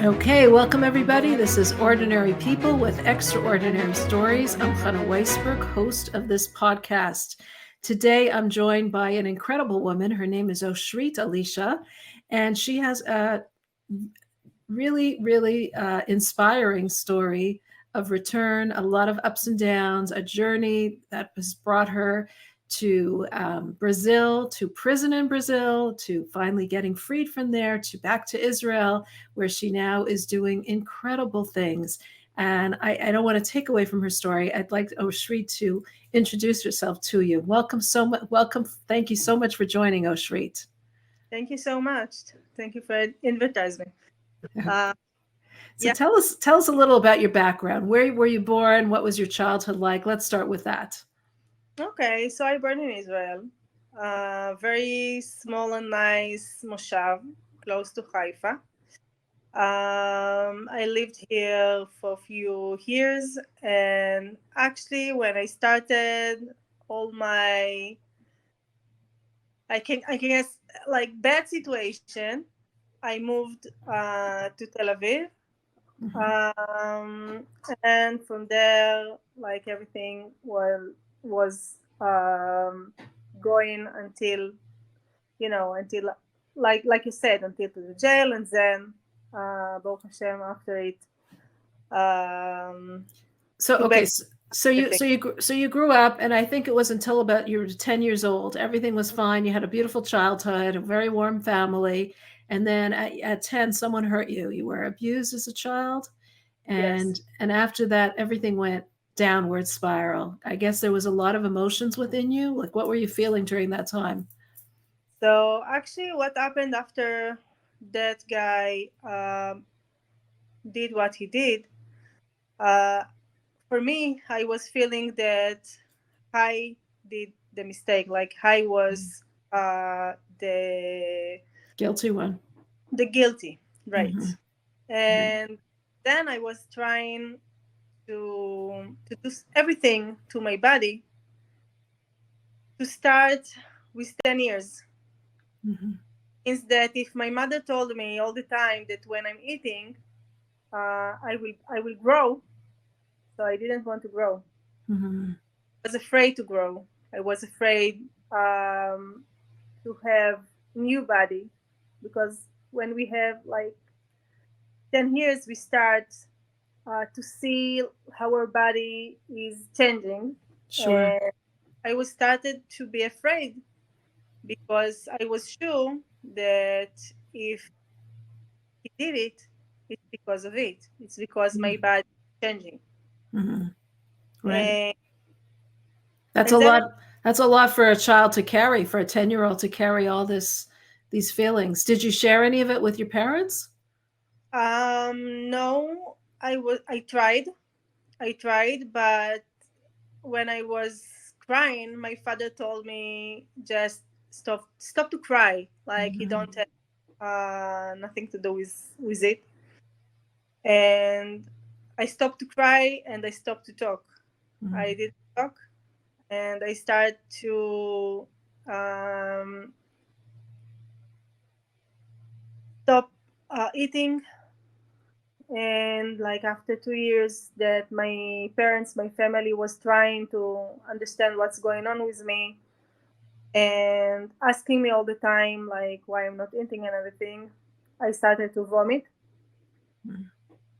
Okay, welcome everybody. This is Ordinary People with Extraordinary Stories. I'm Hannah Weisberg, host of this podcast. Today I'm joined by an incredible woman. Her name is Oshrit Alicia, and she has a really inspiring story of return, a lot of ups and downs, a journey that has brought her to Brazil, to prison in Brazil, to finally getting freed from there, to back to Israel, where she now is doing incredible things. And I don't want to take away from her story. I'd like Oshrit to introduce herself to you. Welcome so much. Welcome. Thank you so much for joining, Oshrit. Thank you so much. Thank you for inviting me. Uh, So yeah. tell us a little about your background. Where were you born? What was your childhood like? Let's start with that. Okay. So I born in Israel. Very small and nice moshav, close to Haifa. I lived here for a few years, and actually, when I started all my, I can guess like bad situation, I moved to Tel Aviv. Mhm. um, and from there, like everything was going until until like you said, until to the jail, and then Baruch Hashem after it, um, So to okay, back so, so you everything. so you so you grew up, and I think it was until about you were 10 years old. Everything was fine. You had a beautiful childhood, a very warm family, and then at 10, someone hurt you. You were abused as a child, Yes. and after that, everything went downward spiral. I guess there was a lot of emotions within you. Like, what were you feeling during that time? So actually, what happened after that guy did what he did? Uh, for me, I was feeling that I did the mistake. Like I was uh, the Guilty one. the guilty, right? Hmm. Right. And then I was trying to do everything to my body to start with 10 years. Hmm. Is that if my mother told me all the time that when I'm eating, I will grow, so I didn't want to grow. Hmm. I was afraid to grow. I was afraid to have new body, because when we have like 10 years we start to see how our body is changing, Sure. and I was started to be afraid, because I was sure that if he did it, it's because of it, it's because my body is changing. Hmm. Right. and, That's a and then lot. That's a lot for a child to carry, for a 10-year-old to carry all these feelings. Did you share any of it with your parents? no, I tried, but when I was crying, my father told me just stop to cry. Like you Mm-hmm. don't have nothing to do with it. And I stopped to cry and I stopped to talk. I didn't talk, and I started to um, stop eating. And like after 2 years that my family was trying to understand what's going on with me, and asking me all the time like why I'm not eating and everything, I started to vomit,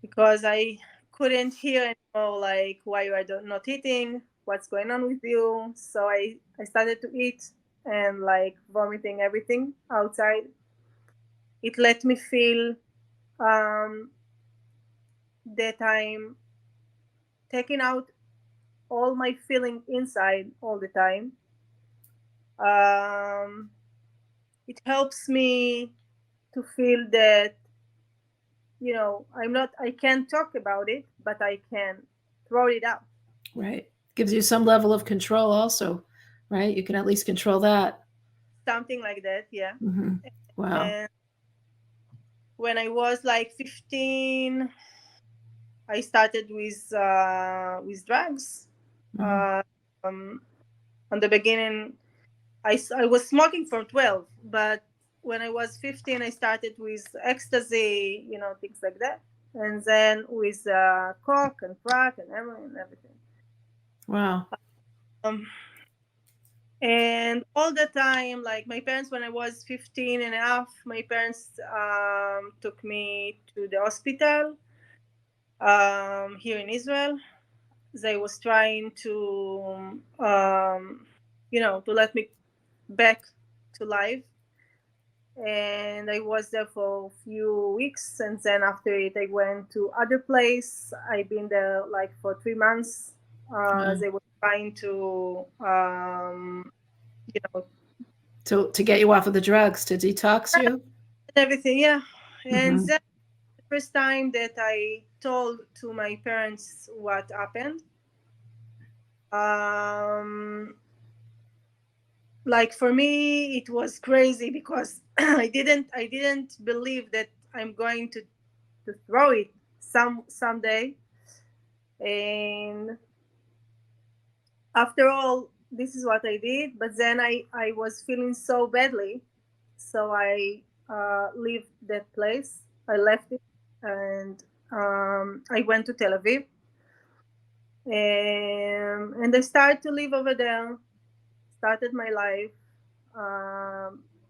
because I couldn't hear anymore like why you are not eating, what's going on with you. So I started to eat and like vomiting everything outside. It let me feel um, that I'm taking out all my feeling inside all the time. Um, it helps me to feel that I can't talk about it, but I can throw it out. Right. Gives you some level of control, also, right? You can at least control that. Something like that, yeah. Hmm. Wow. And when I was like 15, I started with drugs. Hmm. Uh, um, on the beginning, I was smoking from 12, but when I was 15, I started with ecstasy, things like that. And then with coke and crack and heroin and everything. Wow. Um, and all the time, like my parents, when I was 15 and a half, my parents took me to the hospital here in Israel. They was trying to let me back to life. And I was there for a few weeks, and then after it, I went to other place. I've been there like for 3 months. Wow. They were trying to, you know, To get you off of the drugs, to detox you. everything, yeah. And Hmm. then the first time that I told to my parents what happened, um, like for me, it was crazy because I didn't believe that I'm going to throw it someday. And after all, this is what I did. But then I was feeling so badly, so I left that place. I left it, and I went to Tel Aviv, and I started to live over there. Started my life.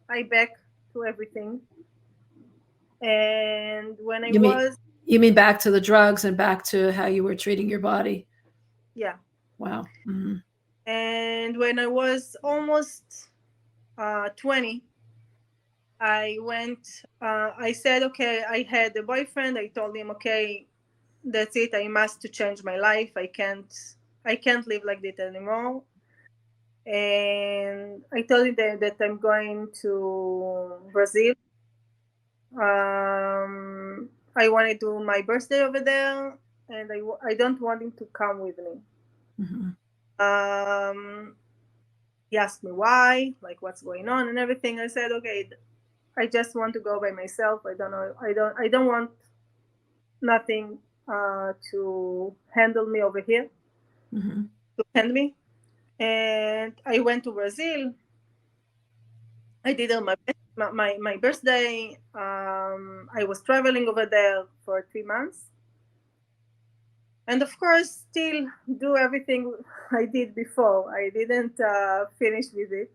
I back to everything, and when I You mean was, you mean back to the drugs and back to how you were treating your body? yeah, Wow. Hmm. and when I was almost 20, I said, okay, I had a boyfriend. I told him, okay, that's it. I must to change my life. I can't live like this anymore. And I told him that I'm going to Brazil. I want to do my birthday over there, and I don't want him to come with me. Hmm. Um, he asked me why, like what's going on and everything. I said, okay, I just want to go by myself. I don't know. I don't want nothing to handle me over here, Hmm. to hand me. And I went to Brazil. I did on my birthday. I was traveling over there for 3 months, and of course, still do everything I did before. I didn't finish with it.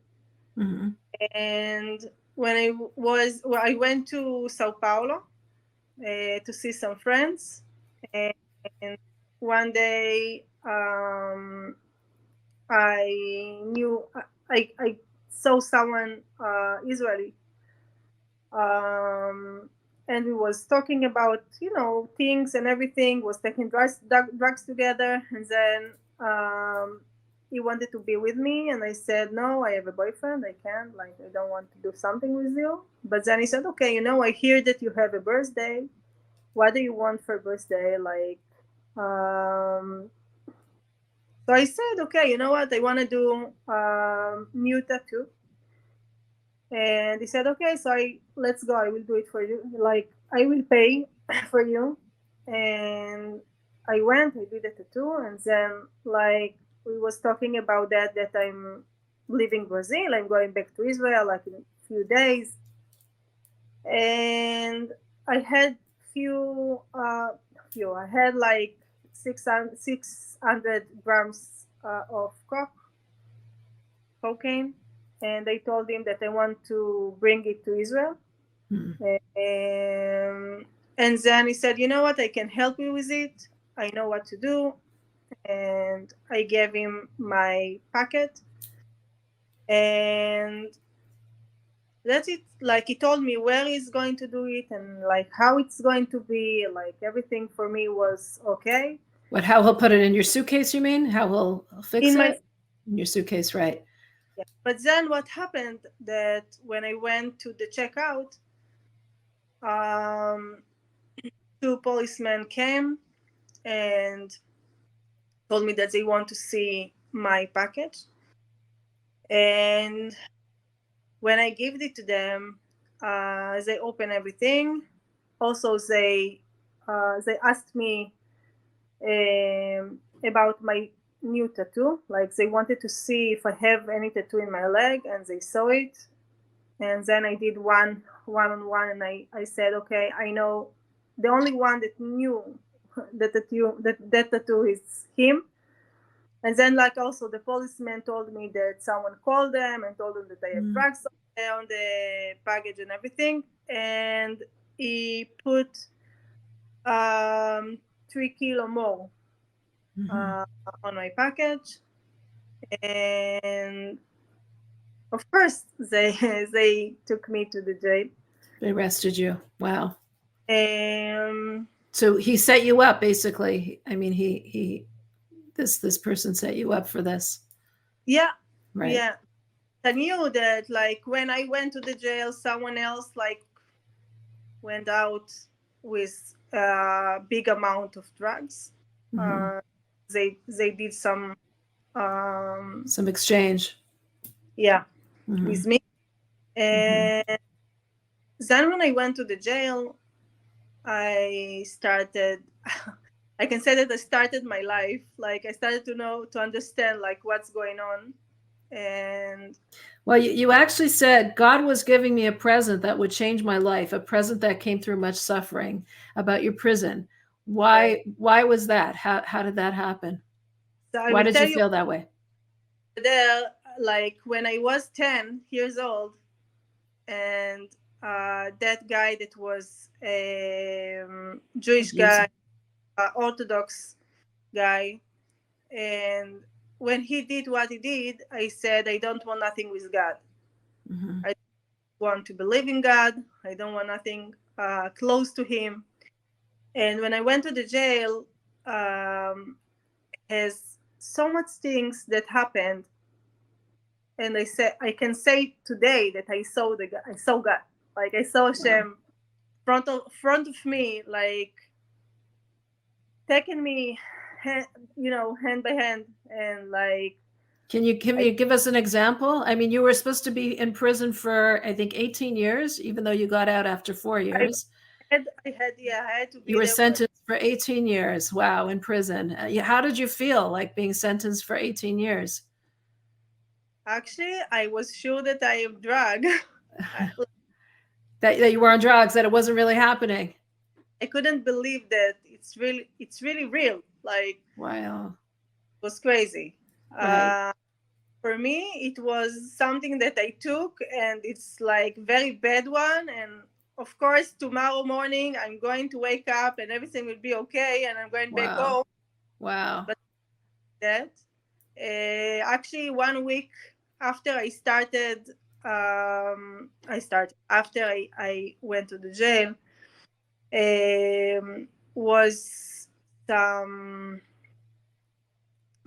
Hmm. And when I went to Sao Paulo to see some friends, and one day I saw someone Israeli, um, and we was talking about things and everything. Was taking drugs together, and then he wanted to be with me, and I said no. I have a boyfriend. I can't. Like I don't want to do something with you. But then he said, okay, I hear that you have a birthday. What do you want for birthday? Like, so I said, okay, you know what? I want to do new tattoo. And he said, okay, so let's go. I will do it for you. Like, I will pay for you. And I went, I did a tattoo. And then, like, we was talking about that I'm leaving Brazil. I'm going back to Israel, like, in a few days. And I had I had like 600 grams of cocaine, and I told him that I want to bring it to Israel. Um, and then he said, you know what, I can help you with it. I know what to do. And I gave him my packet, and that's it. Like he told me where he's going to do it and like how it's going to be. Like everything for me was okay. What? How he'll put it in your suitcase? You mean how he'll fix In my it in your suitcase? Right. Yeah. But then what happened that when I went to the checkout, um, two policemen came and told me that they want to see my package. And when I gave it to them, they opened everything. Also, they asked me about my new tattoo. Like they wanted to see if I have any tattoo in my leg, and they saw it. And then I did on one, and I said, okay, I know the only one that knew that tattoo is him. And then, like, also the policeman told me that someone called them and told them that I have Mm. drugs on the package and everything. And he put 3 kilo more Mhm. uh, on my package. And of course, they they took me to the jail. They arrested you. Wow. Um, So he set you up basically. I mean, he this person set you up for this, yeah, right? yeah. I knew that, like, when I went to the jail, someone else like went out with a big amount of drugs. Hmm. Uh, they did some um, Some exchange. yeah, Hmm. with me. Hmm. And then when I went to the jail, I started. I can say that I started my life. Like, I started to understand like what's going on. And Well, you actually said God was giving me a present that would change my life, a present that came through much suffering about your prison. right. Why was that? How did that happen? So I Why will did you tell you, feel that way? there, like, when I was 10 years old, and that guy that was a Jewish guy, Abusing. Orthodox guy, and when he did what he did, I said, I don't want nothing with God. Hmm. I want to believe in God. I don't want nothing close to Him. And when I went to the jail, has so much things that happened, and I can say today that I saw I saw God, like I saw Wow. Hashem front of me, like taking me, hand, hand by hand, and like Can I you give us an example? I mean, you were supposed to be in prison for I think 18 years, even though you got out after 4 years. yeah, I had to You be were there for. sentenced for 18 years. Wow, in prison. How did you feel like being sentenced for 18 years? Actually, I was sure that I am drug. I, That you were on drugs, that it wasn't really happening. I couldn't believe that it's really real. Like, Wow. it was crazy. Right. Uh, for me, it was something that I took, and it's like very bad one. And of course, tomorrow morning I'm going to wake up and everything will be okay, and I'm going back Wow. home. Wow. But that, actually, 1 week after I started after I went to the jail. Was some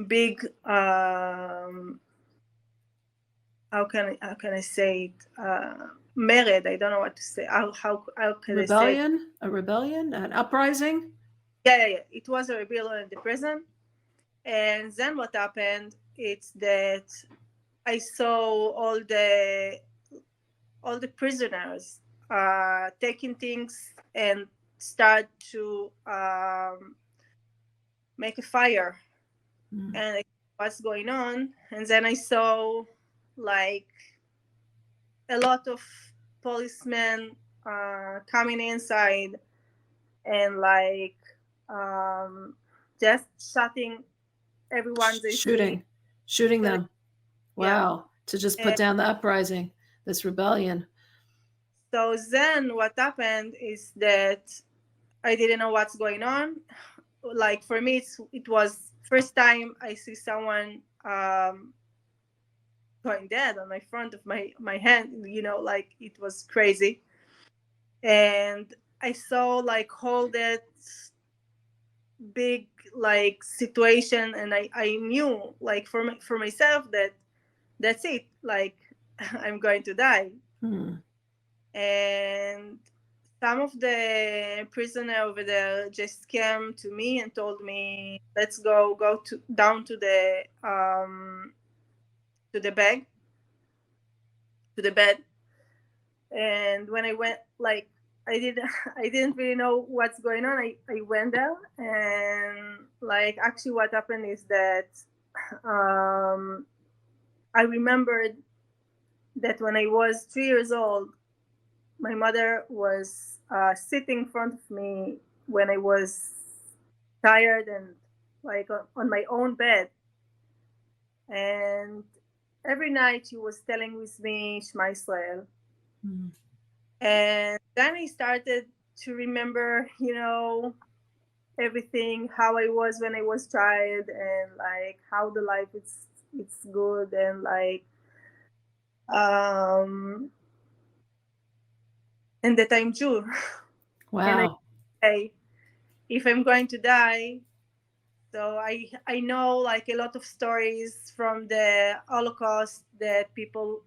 big, how can I say it, merit. I don't know what to say. How can I say it? Rebellion? A rebellion? An uprising? Yeah. It was a rebellion in the prison. And then what happened? It's that I saw all the prisoners taking things and start to make a fire, Mm. and what's going on. And then I saw, like, a lot of policemen coming inside, and like, um, just shutting everyone they see. Shooting So, them. yeah. Wow. To just put And down the uprising, this rebellion. so then what happened is that I didn't know what's going on. Like, for me, it was first time I see someone going dead on my front of my hand. Like, it was crazy. And I saw, like, all that big, like, situation, and I knew, like, for myself, that that's it, like, I'm going to die. Hmm. And some of the prisoner over there just came to me and told me, let's go to down to the bed to the bed. And when I went, like, I didn't I didn't really know what's going on. I went there, and, like, actually what happened is that I remembered that when I was 3 years old, my mother was sitting in front of me when I was tired and like on my own bed. And every night she was telling with me Shema Israel. Mm. And then I started to remember, everything, how I was when I was child, and like how the life it's good, and like um and that I'm Jew. And I Wow. say, if I'm going to die, so I know like a lot of stories from the Holocaust that people,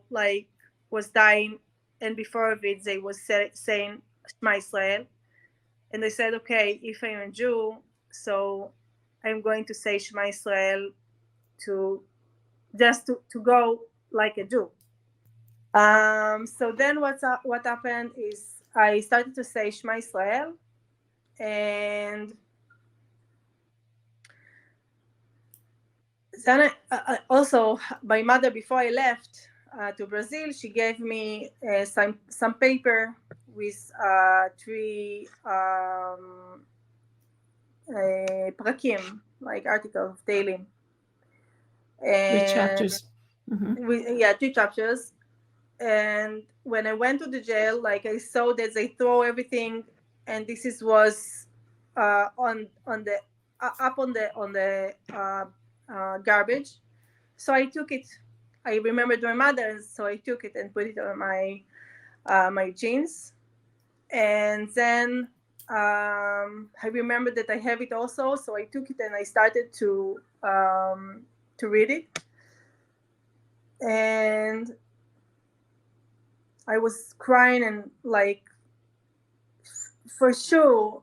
like was dying, and before of it they was saying Shema Israel, and they said, okay, if I'm a Jew, so I'm going to say Shema Israel to just to go like a Jew. So then what happened is I started to say Shema Israel, and then also my mother, before I left to Brazil, she gave me some paper with three prakim, like articles of Tehillim, Three and chapters. Hmm. yeah, 2 chapters. And when I went to the jail, like I saw that they throw everything, and was on the up on the garbage. So I took it. I remembered my mother, so I took it and put it on my jeans. And then I remembered that I have it also, so I took it and I started to read it. And I was crying, and like for sure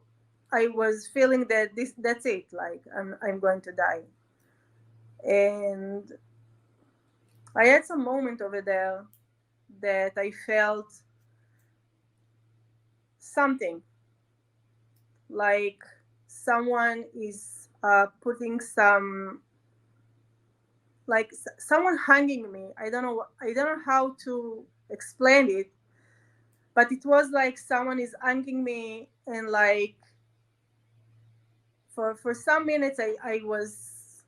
I was feeling that that's it, like I'm going to die. And I had some moment over there that I felt something, like someone is putting some, like someone hanging me. I don't know how to explain it, but it was like someone is hanging me, and like for some minutes I was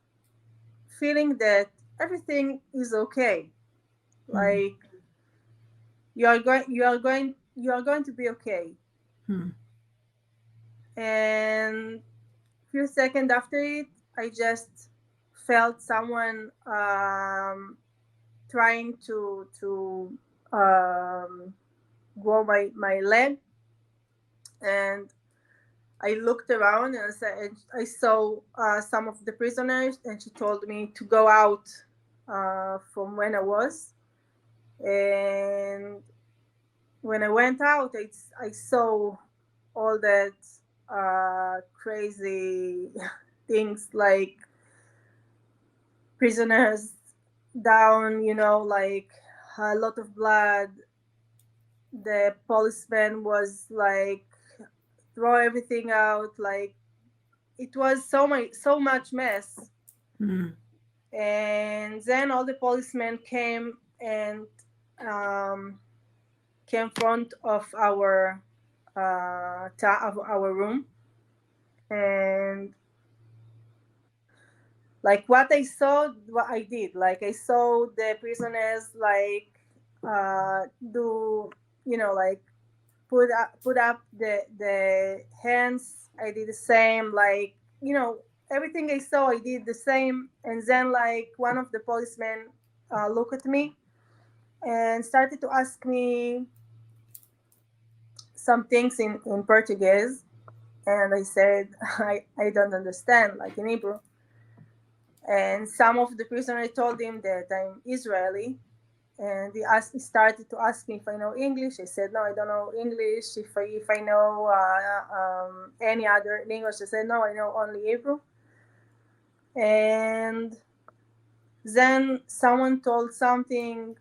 feeling that everything is okay, Mm. like you are going to be okay. Mm. And few seconds after it, I just felt someone trying to grow my leg. And I looked around, and I saw some of the prisoners, and she told me to go out from when I was. And when I went out, I saw all that crazy things, like prisoners down, like a lot of blood. The policeman was like throw everything out, like it was so much mess. Mm. And then all the policemen came and um, came front of of our room. And like what I saw, what I did, like I saw the prisoners like do, like put up the hands. I did the same, like everything I saw I did the same. And then like one of the policemen looked at me and started to ask me some things in Portuguese. And I said I don't understand, like in Hebrew. And some of the prisoners told him that I'm Israeli. And he started to ask me if I know English. I said no, I don't know English. If I know any other language, I said no, I know only Hebrew. And then someone told something,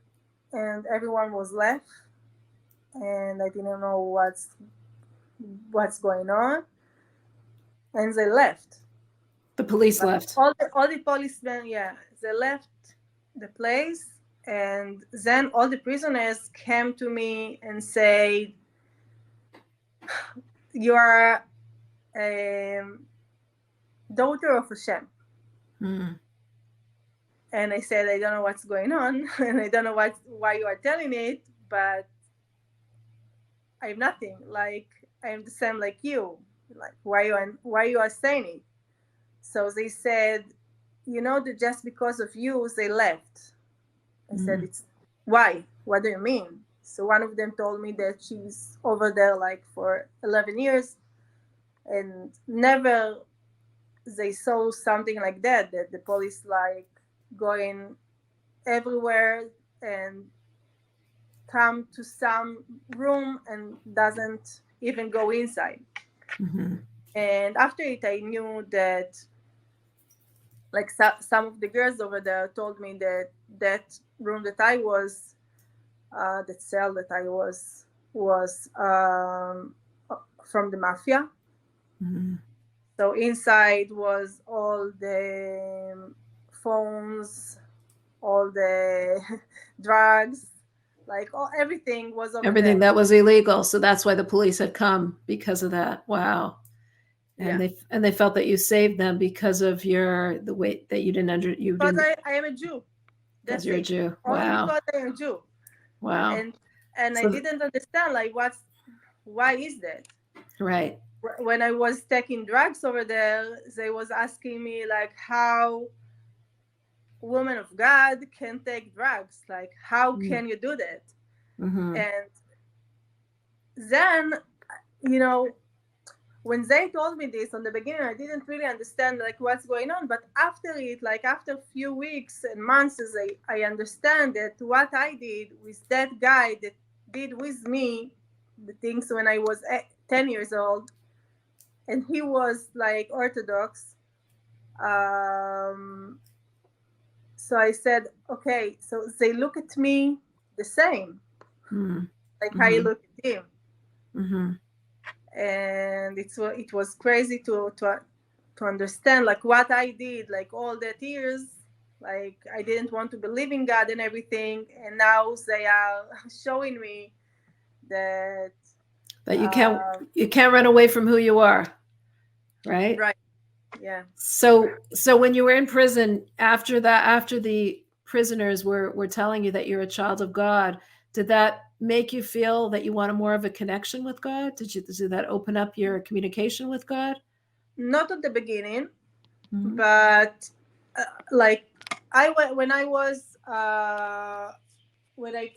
and everyone was left, and I didn't know what's going on, and they left. The police Like left. all the policemen, yeah, they left the place. And then all the prisoners came to me and said, "You are a daughter of Hashem." Mm. And I said, "I don't know what's going on, and I don't know why you are telling it, but I'm nothing. Like I'm the same like you. Like why you are saying it?" So they said, that just because of you, they left. I said, Mm. "It's why? What do you mean?" So one of them told me that she's over there like for 11 years and never they saw something like that the police like going everywhere and come to some room and doesn't even go inside. Mm-hmm. And after it, I knew that like some of the girls over there told me that that room that I was, that cell that I was from the mafia. Mm-hmm. So inside was all the phones, all the drugs, like everything was over Everything there. that was illegal. So that's why the police had come because of that. Wow. Yeah, And they felt that you saved them because of the way that you because didn't I am a Jew. because That's you're a it. Jew. Only Wow. because I am a Jew, Wow. and I So didn't understand like why is that. right. When I was taking drugs over there, they was asking me like how women of God can take drugs. Like how can you do that? Mm-hmm. And then you know when they told me this on the beginning, I didn't really understand like what's going on. But after it, like after a few weeks and months, as I understand that what I did with that guy that did with me the things when I was 10 years old, and he was like Orthodox. Um, so I said, okay, so they look at me the same, like I Mm-hmm. look at him. Mm-hmm. And it was crazy to understand like what I did like all that years. Like I didn't want to believe in God and everything, and now they are showing me that That uh, you can't run away from who you are, right? right, yeah. So when you were in prison after the prisoners were telling you that you're a child of God, did that make you feel that you wanted more of a connection with God? Did that open up your communication with God? Not at the beginning, Mm-hmm. but like when I was when I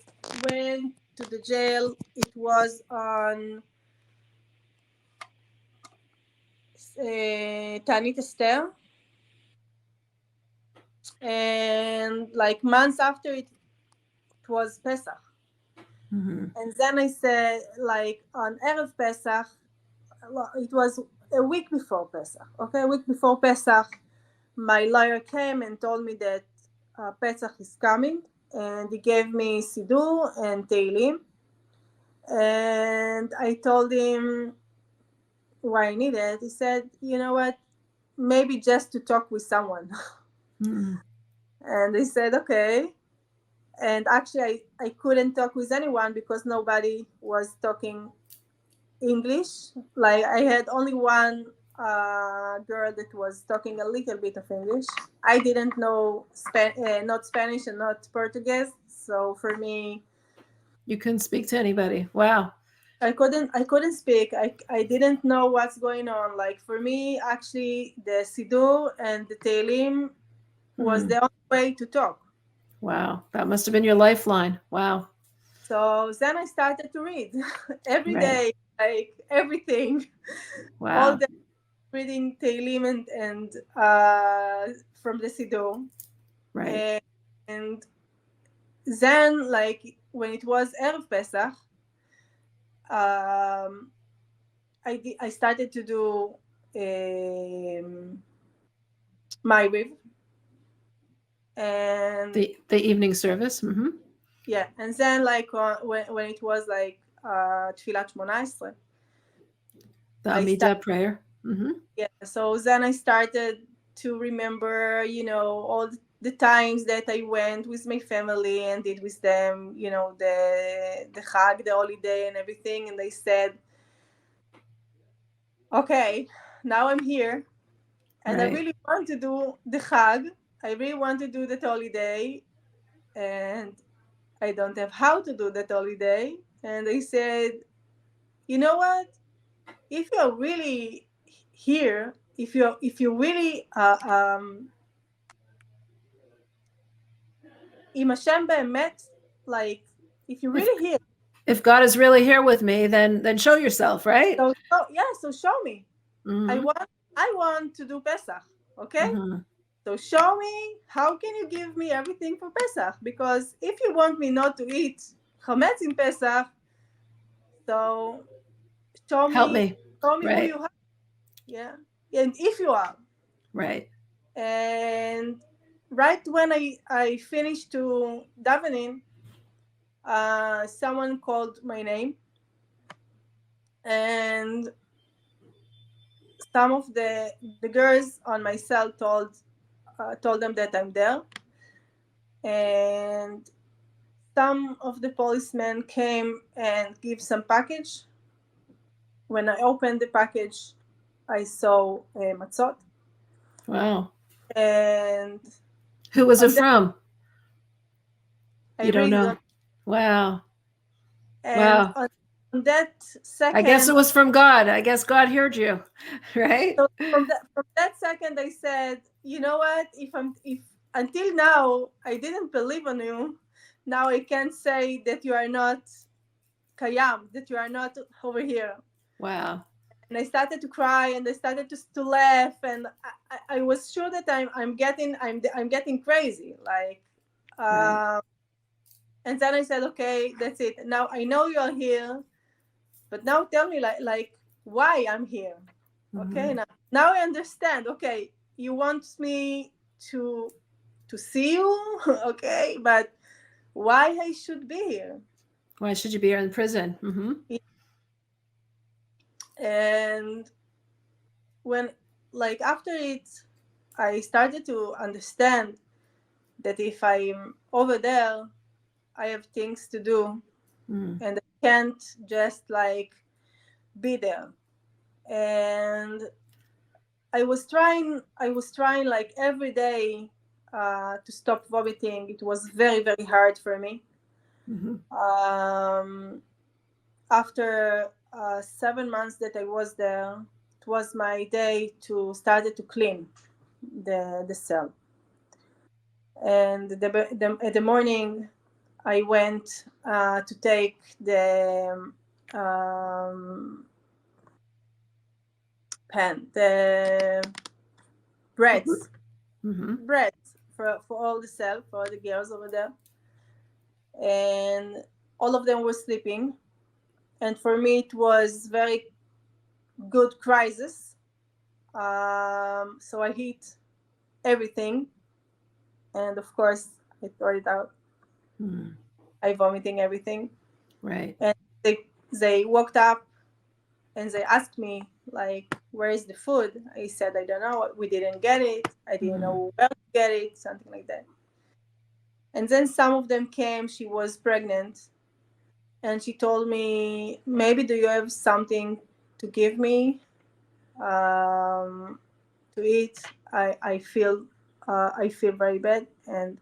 went to the jail, it was on Tanit Esther, and like months after it was Pesach. Mm-hmm. And then I said, like on Erev Pesach, it was a week before Pesach. Okay, a week before Pesach, my lawyer came and told me that Pesach is coming, and he gave me Siddur and Teilim. And I told him why I need it. He said, "You know what? Maybe just to talk with someone." Mm-hmm. And I said, "Okay." And actually, I couldn't talk with anyone because nobody was talking English. Like I had only one girl that was talking a little bit of English. I didn't know not Spanish and not Portuguese, so for me, You couldn't speak to anybody. Wow. I couldn't speak. I didn't know what's going on. Like for me, actually, the Siddur and the Telim was Hmm. the only way to talk. Wow. That must have been your lifeline. Wow. So then I started to read every Right. day, like everything, all Wow. day reading Tehillim and from the Siddur. Right. And then, like when it was Erev Pesach, um, I started to do Ma'ariv, and The evening service. Mm-hmm. yeah, and then like when it was like Tfilat Shmona Esrei, The I started. Amidah prayer. Mm-hmm. Yeah, so then I started to remember, all the times that I went with my family and did with them, you know, the Chag, the holiday and everything. And they said, okay, now I'm here and I Right. really want to do the Chag. I really want to do that holiday, and I don't have how to do that holiday. And they said, you know what? If you're really here, if you really עם השם באמת, like if you're If really here, if God is really here with me, then show yourself, right? so show me. I Mm-hmm. want I want to do Pesach, okay? Mm-hmm. So show me how can you give me everything for Pesach? Because if you want me not to eat chametz in Pesach, so show Help me me. show me who Right. you are, yeah, and if you are. Right. And right when I finished to davening, someone called my name, and some of the girls on my cell told them that I'm there, and some of the policemen came and give some package. When I opened the package, I saw matzot, Wow. and Who was it on that from? I You don't really don't. know. Wow. And Wow. on that I guess it second, was from God. I guess God heard you. Right? so from that second, I said, you know what? If until now I didn't believe on you, now I can't say that you are not kayam, that you are not over here. Wow. And I started to cry and I started to laugh, and I was sure that I'm getting crazy, like. Right. Um, and then I said, okay, that's it. Now I know you are here, but now tell me like why I'm here. Okay, Mm-hmm. now I understand. Okay, you want me to to see you, okay, but why I should be here? Why should you be here in prison? Mm-hmm. And when, like, after it, I started to understand that if I'm over there, I have things to do, Mm-hmm. and I can't just like be there. And I was trying like every day to stop vomiting. It was very, very hard for me. Mm-hmm. Um, After 7 months that I was there, it was my day to started to clean the cell. And at the morning, I went to take the the breads, Mm-hmm. breads for all the cell, for all the girls over there, and all of them were sleeping. And for me, it was very good crisis. So I hit everything, and of course, I throw it out. Mm-hmm. I vomiting everything, Right. and they woke up and they asked me like, where is the food? I said, I don't know, we didn't get it, I didn't Mm-hmm. know where to get it, something like that. And then some of them came, she was pregnant, and she told me, maybe do you have something to give me to eat? I feel very bad. And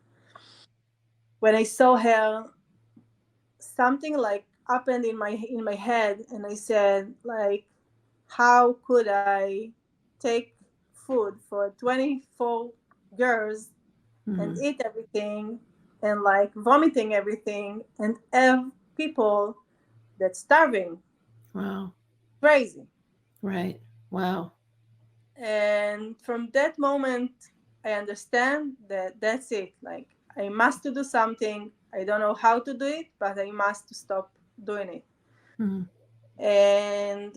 when I saw her, something like happened in my head, and I said like, how could I take food for 24 girls and Mm-hmm. eat everything and like vomiting everything and have people that's starving? Wow. Crazy. Right. Wow. And from that moment, I understand that that's it. Like, I must to do something. I don't know how to do it, but I must stop doing it. Mm-hmm. And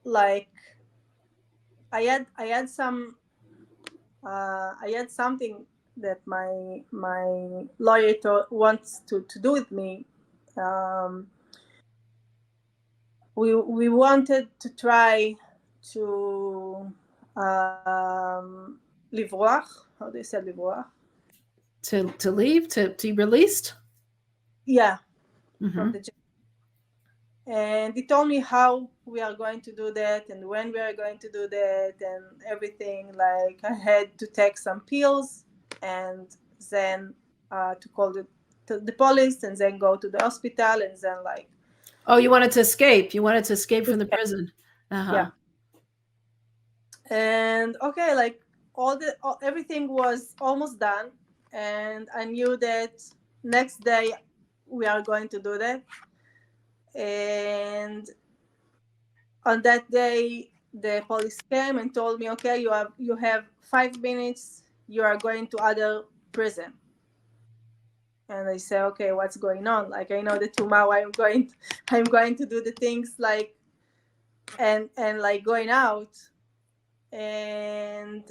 like, I had something that my lawyer wants to do with me. Um, we wanted to try to livroach. How do you say livroach? to leave to be released. Yeah, from Mm-hmm. the jail. And he told me how we are going to do that and when we are going to do that and everything. Like I had to take some pills and then to call the police and then go to the hospital and then like Oh, you wanted to escape. You wanted to escape from the yeah, prison. Uh-huh. yeah. And okay, like everything was almost done, and I knew that next day we are going to do that. And on that day the police came and told me, okay, you have 5 minutes, you are going to other prison. And I say, okay, what's going on? Like I know that tomorrow I'm going to do the things like and like going out. And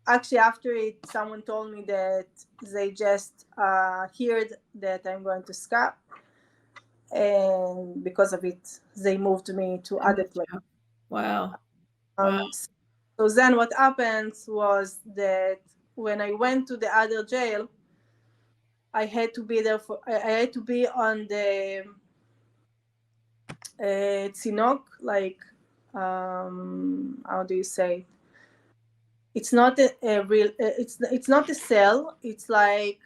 actually after it someone told me that they just heard that I'm going to SCAP, and because of it they moved me to They other moved place. you. Wow. Wow. So then what happened was that when I went to the other jail, I had to be there for I had to be on the Tsinok, like how do you say, it's not a real it's not a cell, it's like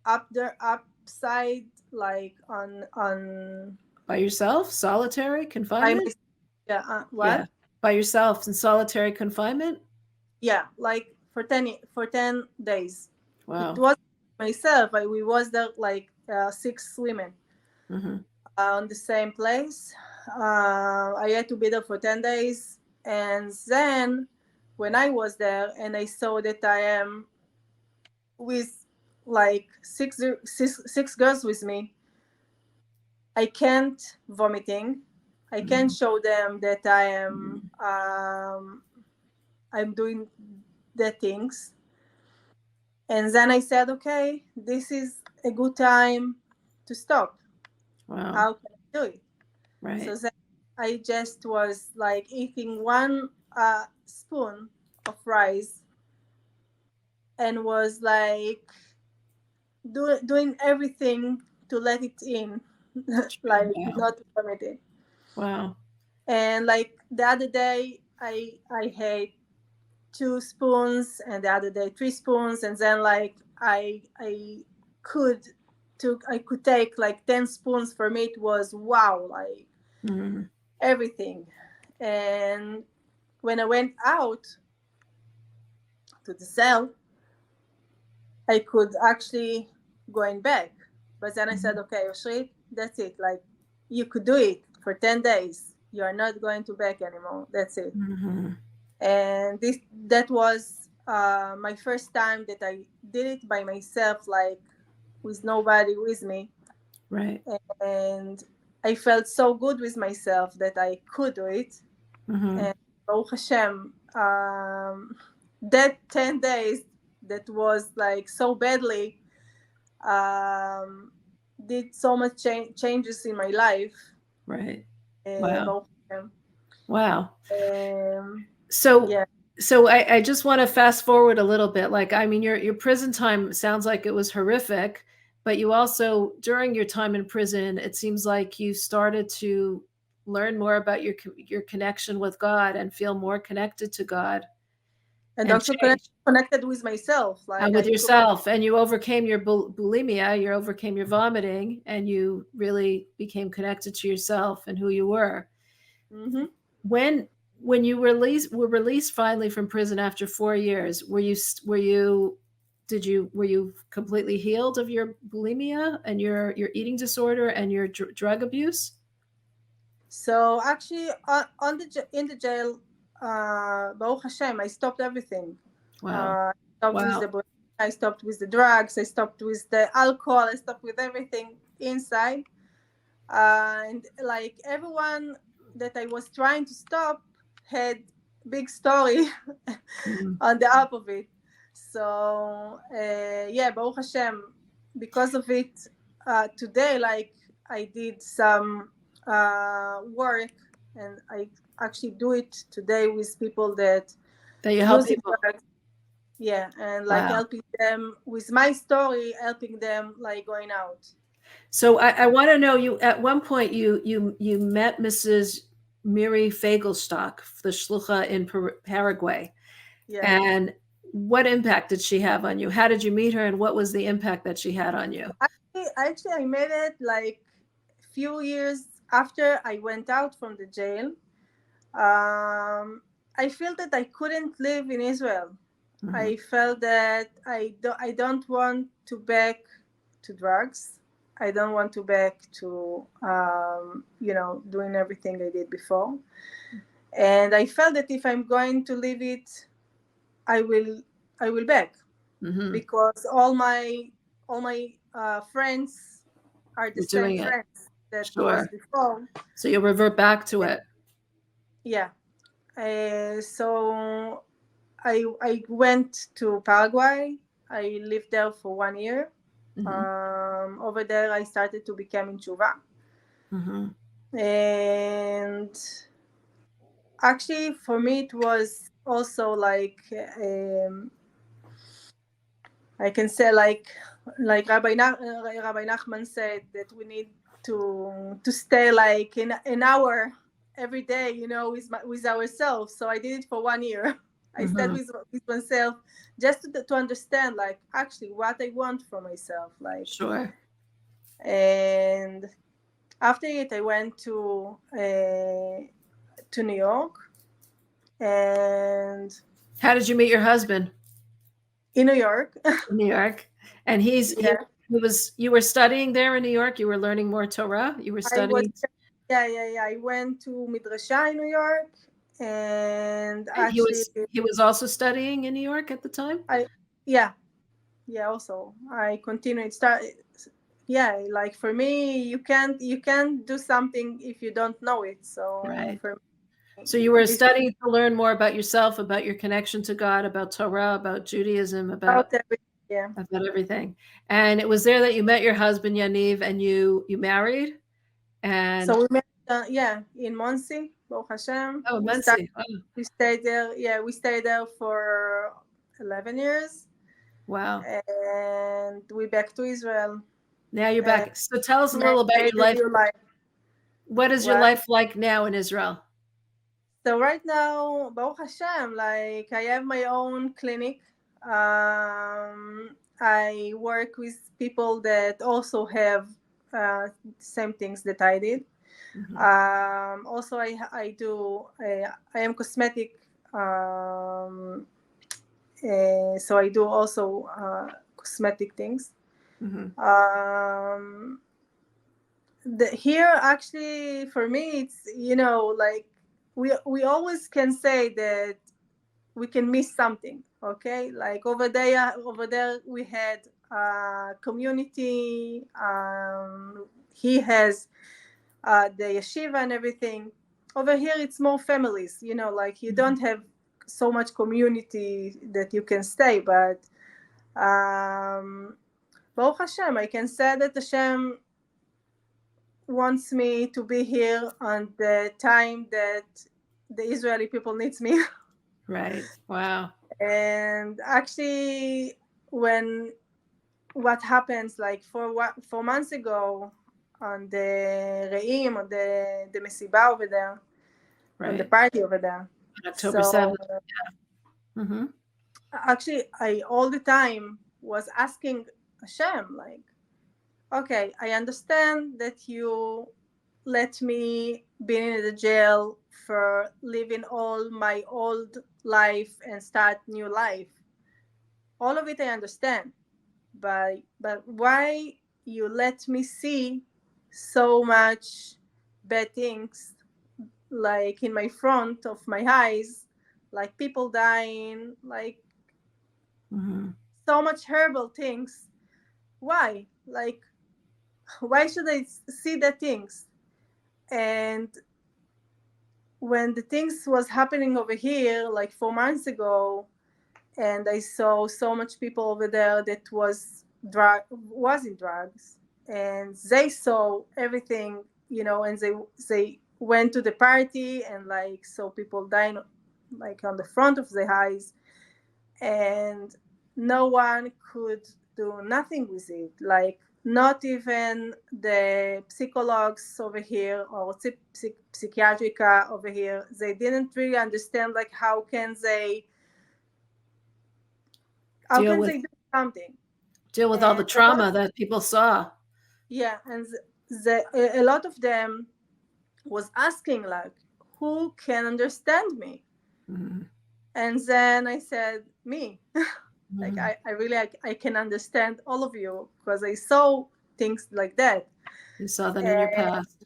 up there upside, like on By yourself? Solitary by confinement? my, yeah, Yeah. what, By yourself in solitary confinement? yeah, like for 10 days. It Wow. was myself, we was there like 6 women Mm-hmm. on the same place. I had to be there for 10 days. And then when I was there and I saw that I am with like six girls with me, I can't vomiting. I can't Mm-hmm. show them that I'm doing the things. And then I said, okay, this is a good time to stop. Wow. How can I do it? So Right. then I just was like eating one spoon of rice and was like doing everything to let it in, like Wow. not to vomit it. Wow. And like the other day, I had 2 spoons, and the other day 3 spoons, and then like could I could take like 10 spoons. For me, it was wow, like Mm-hmm. everything. And when I went out to the cell, I could actually going back. But then I said, okay, Oshrit, that's it. Like you could do it for 10 days. You are not going to back anymore. That's it. Mm-hmm. And that was my first time that I did it by myself, like with nobody with me. Right. And I felt so good with myself that I could do it. Mm-hmm. And Baruch Hashem, that 10 days that was like so badly, um, did so much changes in my life. Right. Wow. Baruch Hashem. Wow. Um, So yeah. I just want to fast forward a little bit. Like, I mean, your prison time sounds like it was horrific, but you also, during your time in prison, it seems like you started to learn more about your connection with God and feel more connected to God And and also change connected with myself. Like with I could. yourself. And you overcame your bulimia, you overcame your vomiting, and you really became connected to yourself and who you were. Hmm. when when you were released finally from prison after 4 years, were you completely healed of your bulimia and your eating disorder and your drug abuse? So actually, in the jail, Baruch Hashem, I stopped everything. Wow. I stopped with Wow. the I stopped with the drugs. I stopped with the alcohol. I stopped with everything inside. And like everyone that I was trying to stop had big story Mhm. on the up of it. So yeah, Baruch Hashem, because of it, today like I did some work, and I actually do it today with people that That you help using people. drugs. Yeah, and like Wow. helping them with my story, helping them like going out. So I want to know, you at one point you met Mrs. Miri Fagelstock, the shlucha in Paraguay, Yeah. and what impact did she have on you? How did you meet her, and what was the impact that she had on you? Actually, I made it like few years after I went out from the jail. I feel that I couldn't live in Israel. Hmm. I felt that I don't want to back to drugs. I don't want to back to doing everything I did before. And I felt that if I'm going to leave it, I will I will back, Hmm. because all my friends are the You're same doing it. friends that was Sure. before. So you'll revert back to it. Yeah. So I went to Paraguay. I lived there for 1 year. Hmm. Over there, I started to become in Chuva. Hmm. And actually, for me, it was also like I can say like Rabbi Nachman said that we need to stay like in an hour every day, with ourselves. So I did it for 1 year. I stayed Hmm. with myself just to understand like actually what I want for myself, like. Sure. And after it, I went to New York, and How did you meet your husband in New York, in New York? And yeah, he was, you were studying there in New York. You were learning more Torah. You were I was, studying, yeah. I went to Midrasha in New York, and and actually, he was also studying in New York at the time. I, yeah, yeah. Also, I continued. Yeah. Like for me, you can't do something if you don't know it. So Right. for So me, you were this studying to learn more about yourself, about your connection to God, about Torah, about Judaism, about everything. Yeah. about everything. And it was there that you met your husband Yaniv, and you married. So And we met, yeah, in Monsi, Baruch Hashem. oh, Muncie. Oh, We stayed there. Yeah, we stayed there for 11 years, wow. and we back to Israel Now you're and back. So tell us a made, little about made your a life. new life. What is your What? life like now in Israel? So right now, Baruch Hashem, like I have my own clinic. I work with people that also have same things that I did. Hmm. Also, I do I am cosmetic. Um, so I do also cosmetic things. Hmm. Um, Here, actually, for me, it's like we always can say that we can miss something. Okay, like over there we had community. He has the yeshiva and everything. Over here, it's more families. Like you don't have so much community that you can stay, but Baruch Hashem, I can say that Hashem wants me to be here on the time that the Israeli people needs me. Right. Wow. And actually, when what happens like 4 months ago on the Re'im, on the Mesiba over there, on the Right. party over there. On October So 7th. Hmm. actually, I all the time was asking Hashem, like, okay, I understand that you let me be in the jail for living all my old life and start new life. All of it I understand, but why you let me see so much bad things like in my front of my eyes, like people dying, like Hmm. so much horrible things. Why? Like why should I see the things? And when the things was happening over here like 4 months ago, and I saw so much people over there that was in drugs, and they saw everything, and they went to the party and like saw people dying like on the front of their eyes. and no one could do nothing with it. Like not even the psychologues over here or psychiatrica over here. They didn't really understand like how Deal can with they do something. all the And a lot, trauma that people saw. yeah, and a lot of them was asking like, who can understand me? Mhm. And then I said, me. Like Mhm. I really I can understand all of you because I saw things like that. You saw that in your And past.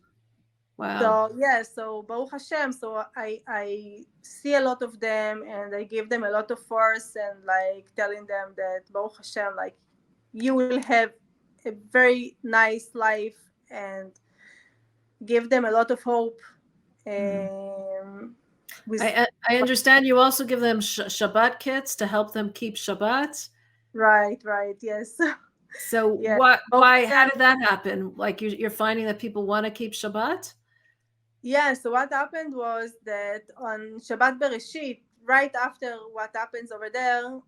Wow. so yeah, so Baruch Hashem, so I see a lot of them and I give them a lot of force and like telling them that Baruch Hashem, like you will have a very nice life and give them a lot of hope. Mhm. With I understand you also give them Shabbat kits to help them keep Shabbat. right, yes. So Yeah, what? both of Why? How them. did that happen? Like you're finding that people want to keep Shabbat? Yeah, so what happened was that on Shabbat Bereshit, right after what happens over there,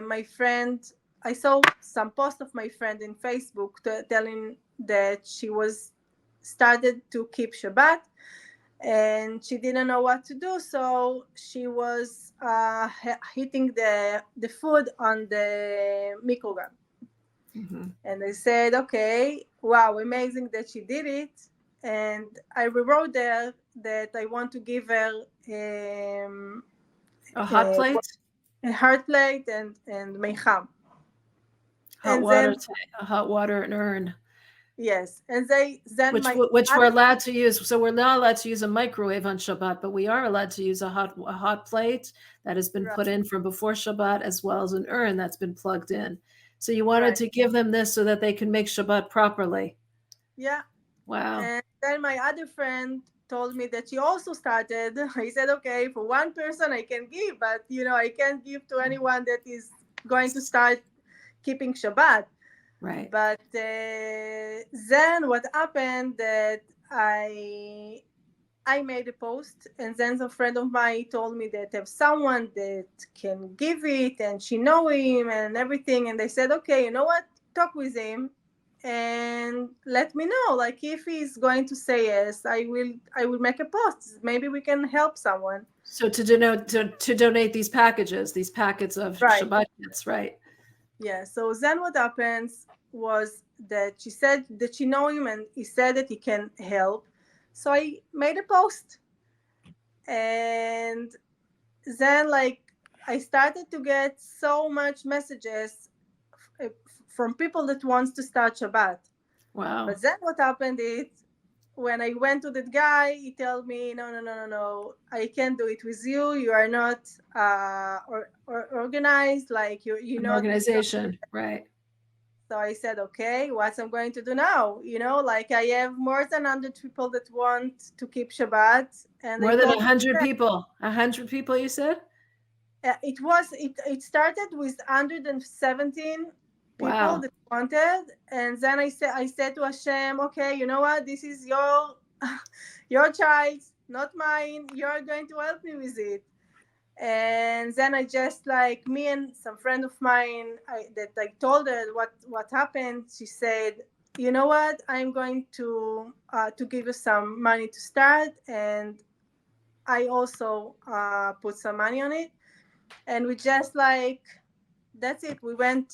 my friend, I saw some post of my friend in Facebook telling that she was started to keep Shabbat and she didn't know what to do, so she was hitting the food on the microgram. Mhm. And I said, okay, wow, amazing that she did it. And I wrote there that I want to give her A hot a, plate, a heart plate and meicham. hot And water, then, a hot water and urn, yes, and then my which we're other, allowed to use. So we're not allowed to use a microwave on Shabbat, but we are allowed to use a hot plate that has been right, put in from before Shabbat, as well as an urn that's been plugged in. So you wanted right, to give them this so that they can make Shabbat properly. yeah. Wow. And then my other friend told me that she also started. I said, okay, for one person I can give, but I can't give to anyone that is going to start keeping Shabbat. Right. But then what happened that I made a post, and then a friend of mine told me that have someone that can give it, and she know him and everything. And they said, okay, you know what? Talk with him, and let me know. Like if he's going to say yes, I will make a post. Maybe we can help someone. So to donate these packets of Right. Shabbat kits, right? Yeah. So then what happens was that she said that she know him, and he said that he can help. So I made a post, and then like I started to get so much messages f- from people that wants to start Shabbat. Wow. But then what happened is when I went to that guy, he told me, no, no, no, no, no, I can't do it with you. You are not or organized, like you An not you don't. organization, right? So I said, okay, what I'm going to do now? Like I have more than 100 people that want to keep Shabbat, and I More than told 100 them, people. 100 people, you said? it started with 117 people Wow. that wanted, and then I said to Hashem, okay, you know what, this is your your child, not mine, you're going to help me with it. And then I just like me and some friend of mine, that I told her what happened. She said, you know what, I'm going to give you some money to start, and I also put some money on it. And we just like, that's it, we went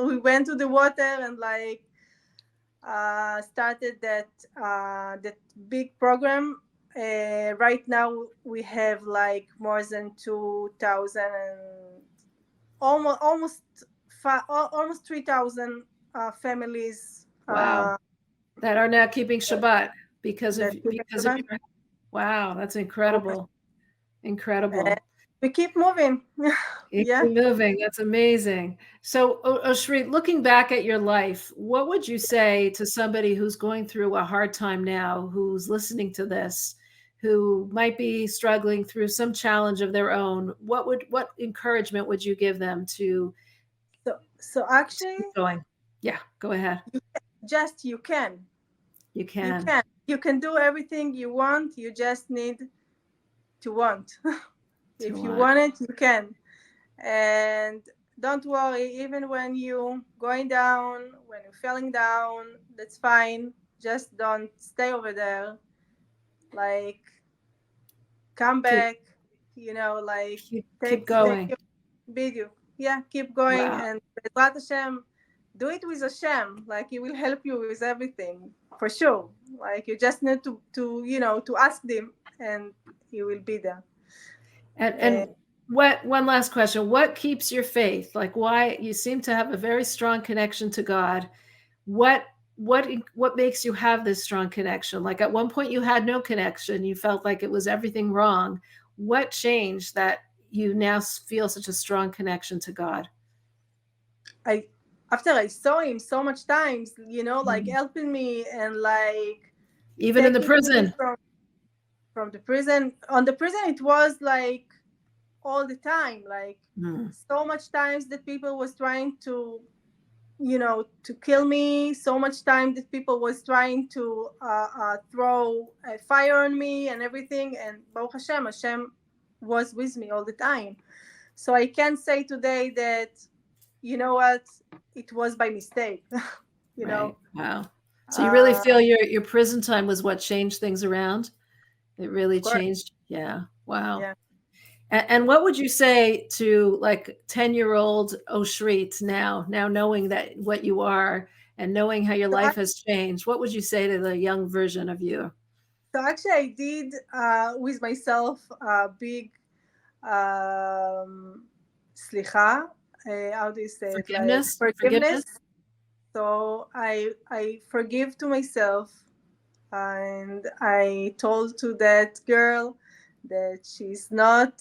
we went to the water and like started that big program. Right now we have like more than 2,000 and almost 3,000 families Wow. That are now keeping Shabbat that keep it because of Shabbat. your wow, that's So, incredible. Incredible. we keep moving. Keep Yeah. moving. That's amazing. So, Oshri, looking back at your life, what would you say to somebody who's going through a hard time now, who's listening to this, who might be struggling through some challenge of their own? What encouragement would you give them So to keep actually, going? Yeah, go ahead. just you can. You You can. can. You can do everything you want. You just need to want. To If you want. want it, you can. And don't worry, even when you going down, when you're falling down, that's fine. Just don't stay over there. Like, come Keep back, like, keep take going. your video. Yeah, keep going. Wow. And Bezrat Hashem, do it with Hashem. Like, he will help you with everything, for sure. Like, you just need to ask him, and he will be there. Uh, And what one last question. What keeps your faith? Like why you seem to have a very strong connection to God. What what makes you have this strong connection? Like at one point you had no connection. You felt like it was everything wrong. What changed that you now feel such a strong connection to God? I After I saw him so much times, like Mm. helping me and like Even in the taking me prison. from the prison. On the prison, it was like all the time, like Mm. so much times that people was trying to kill me. So much time that people was trying to throw a fire on me and everything. And Baruch Hashem, Hashem was with me all the time. So I can say today that, you know what, it was by mistake. you know Right. Wow. So you really uh, feel your prison time was what changed things around? It really of course. changed. Yeah. Wow. Yeah. And what would you say to like 10-year-old Oshrit now knowing that what you are and knowing how your So, life has changed? What would you say to the young version of you? so actually, I did with myself a big slicha. How do you say it? Like Forgiveness? forgiveness. Forgiveness? So I forgive to myself, and I told to that girl that she's not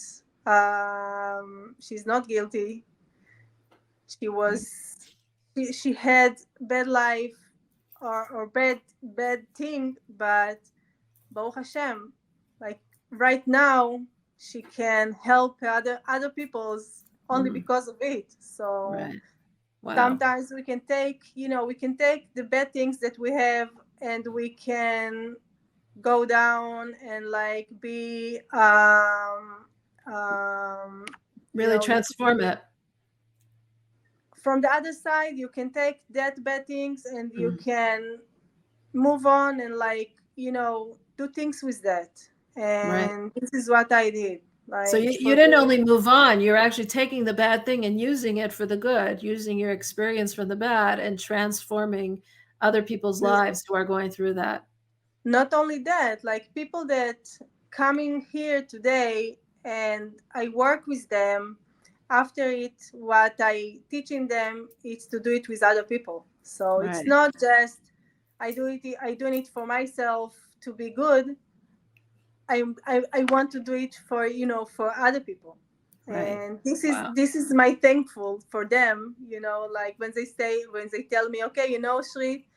guilty. She was she had bad life, or bad thing, but Baruch Hashem, like right now, she can help other people's only Mm, because of it. So right. Wow. sometimes we can take the bad things that we have, and we can go down and like be Really transform it. from the other side. You can take that bad things, and you Mm, can move on and like do things with that. right. And this is what I did, So like you for didn't me. only move on, you're actually taking the bad thing and using it for the good, using your experience from the bad and transforming other people's lives who are going through that. Not only that, like people that coming here today, and I work with them. After it, what I teaching them is to do it with other people. So it's Right. not just I doing it for myself to be good. I want to do it for for other people. Right. And this is Wow. this is my thankful for them, like when they tell me, okay, Shri,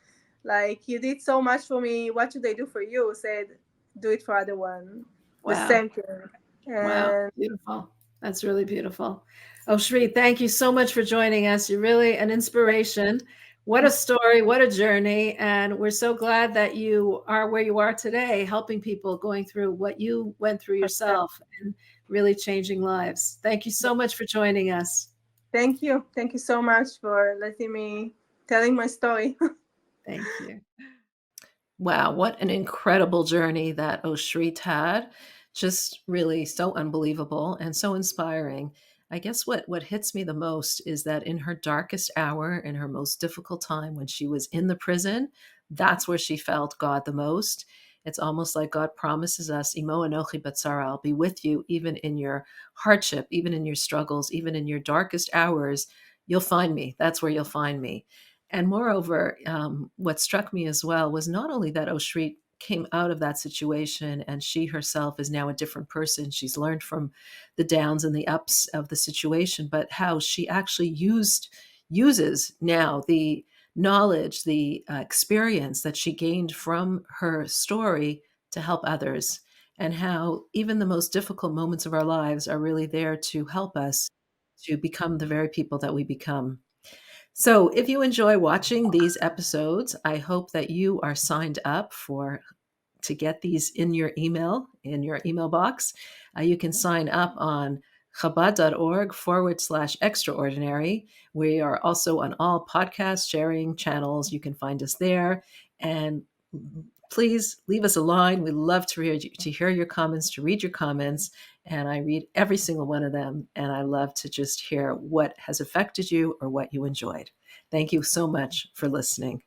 like you did so much for me, what should I do for you? Said, do it for other one, the Wow. same thing. Wow. And Beautiful. That's really beautiful. Oh, Shri, thank you so much for joining us. You're really an inspiration. What a story. What a journey. And we're so glad that you are where you are today, helping people going through what you went through yourself and really changing lives. Thank you so much for joining us. thank you so much for letting me telling my story. Thank you. Wow, what an incredible journey that Oshrit had. Just really so unbelievable and so inspiring. I guess what hits me the most is that in her darkest hour, in her most difficult time when she was in the prison, that's where she felt God the most. It's almost like God promises us, Imo anochi batzara, I'll be with you even in your hardship, even in your struggles, even in your darkest hours, you'll find me. That's where you'll find me. And moreover, what struck me as well was not only that Oshrit came out of that situation and she herself is now a different person. She's learned from the downs and the ups of the situation, but how she actually uses now the knowledge, the experience that she gained from her story to help others, and how even the most difficult moments of our lives are really there to help us to become the very people that we become. So, if you enjoy watching these episodes, I hope that you are signed up for to get these in your email box. You can sign up on Chabad.org/extraordinary. We are also on all podcast sharing channels. You can find us there. And please leave us a line. We love to hear your comments, to read your comments. And I read every single one of them. And I love to just hear what has affected you or what you enjoyed. Thank you so much for listening.